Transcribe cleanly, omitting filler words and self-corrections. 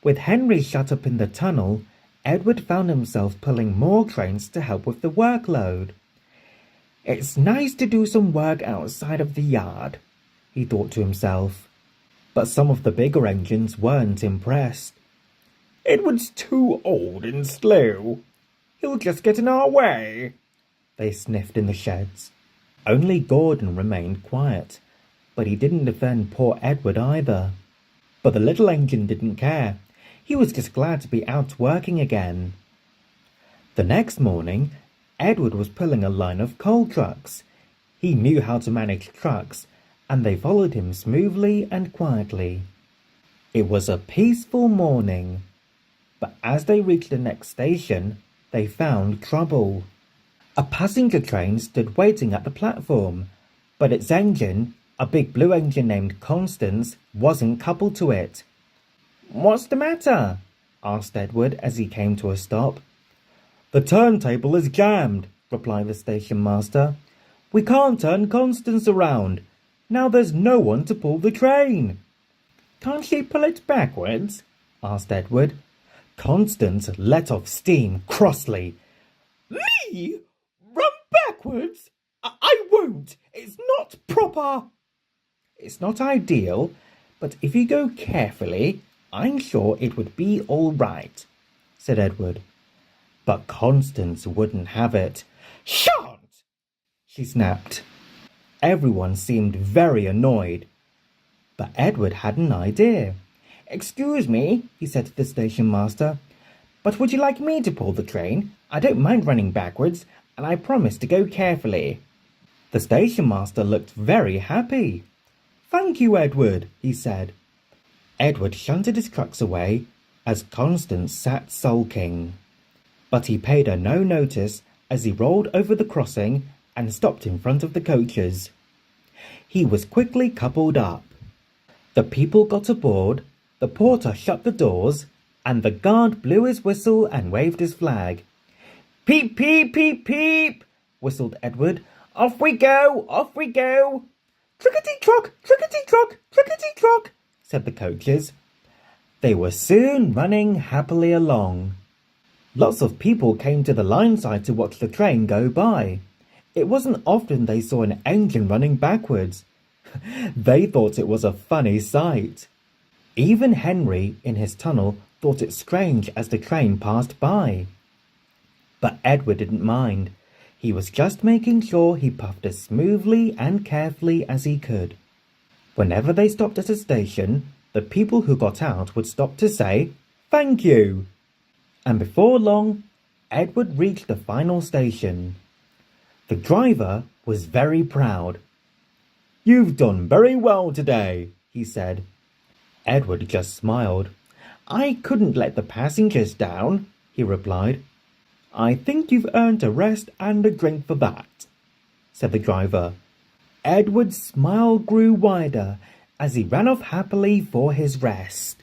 With Henry shut up in the tunnel, Edward found himself pulling more trains to help with the workload. It's nice to do some work outside of the yard, he thought to himself. But some of the bigger engines weren't impressed. Edward's too old and slow. He'll just get in our way, they sniffed in the sheds. Only Gordon remained quiet, but he didn't defend poor Edward either. But the little engine didn't care. He was just glad to be out working again. The next morning, Edward was pulling a line of coal trucks. He knew how to manage trucks, and they followed him smoothly and quietly. It was a peaceful morning. But as they reached the next station, they found trouble. A passenger train stood waiting at the platform, but its engine, a big blue engine named Constance, wasn't coupled to it. "What's the matter?" asked Edward as he came to a stop. "The turntable is jammed," replied the station master. "We can't turn Constance around. Now there's no one to pull the train." "Can't she pull it backwards?" asked Edward. Constance let off steam crossly. "Me? Run backwards? I won't. It's not proper." "It's not ideal, but if you go carefully, I'm sure it would be all right," said Edward. But Constance wouldn't have it. "Shan't!" she snapped. Everyone seemed very annoyed. But Edward had an idea. "Excuse me," he said to the station master, "but would you like me to pull the train? I don't mind running backwards, and I promise to go carefully." The station master looked very happy. "Thank you, Edward," he said. Edward shunted his trucks away as Constance sat sulking. But he paid her no notice as he rolled over the crossing and stopped in front of the coaches. He was quickly coupled up. The people got aboard, the porter shut the doors, and the guard blew his whistle and waved his flag. "Peep, peep, peep, peep," whistled Edward. "Off we go, off we go." "Trickety-trock, trickety-trock, trickety-trock," said the coaches. They were soon running happily along. Lots of people came to the line side to watch the train go by. It wasn't often they saw an engine running backwards. They thought it was a funny sight. Even Henry, in his tunnel, thought it strange as the train passed by. But Edward didn't mind. He was just making sure he puffed as smoothly and carefully as he could. Whenever they stopped at a station, the people who got out would stop to say, "Thank you." And before long, Edward reached the final station. The driver was very proud. "You've done very well today," he said. Edward just smiled. "I couldn't let the passengers down," he replied. "I think you've earned a rest and a drink for that," said the driver. Edward's smile grew wider as he ran off happily for his rest.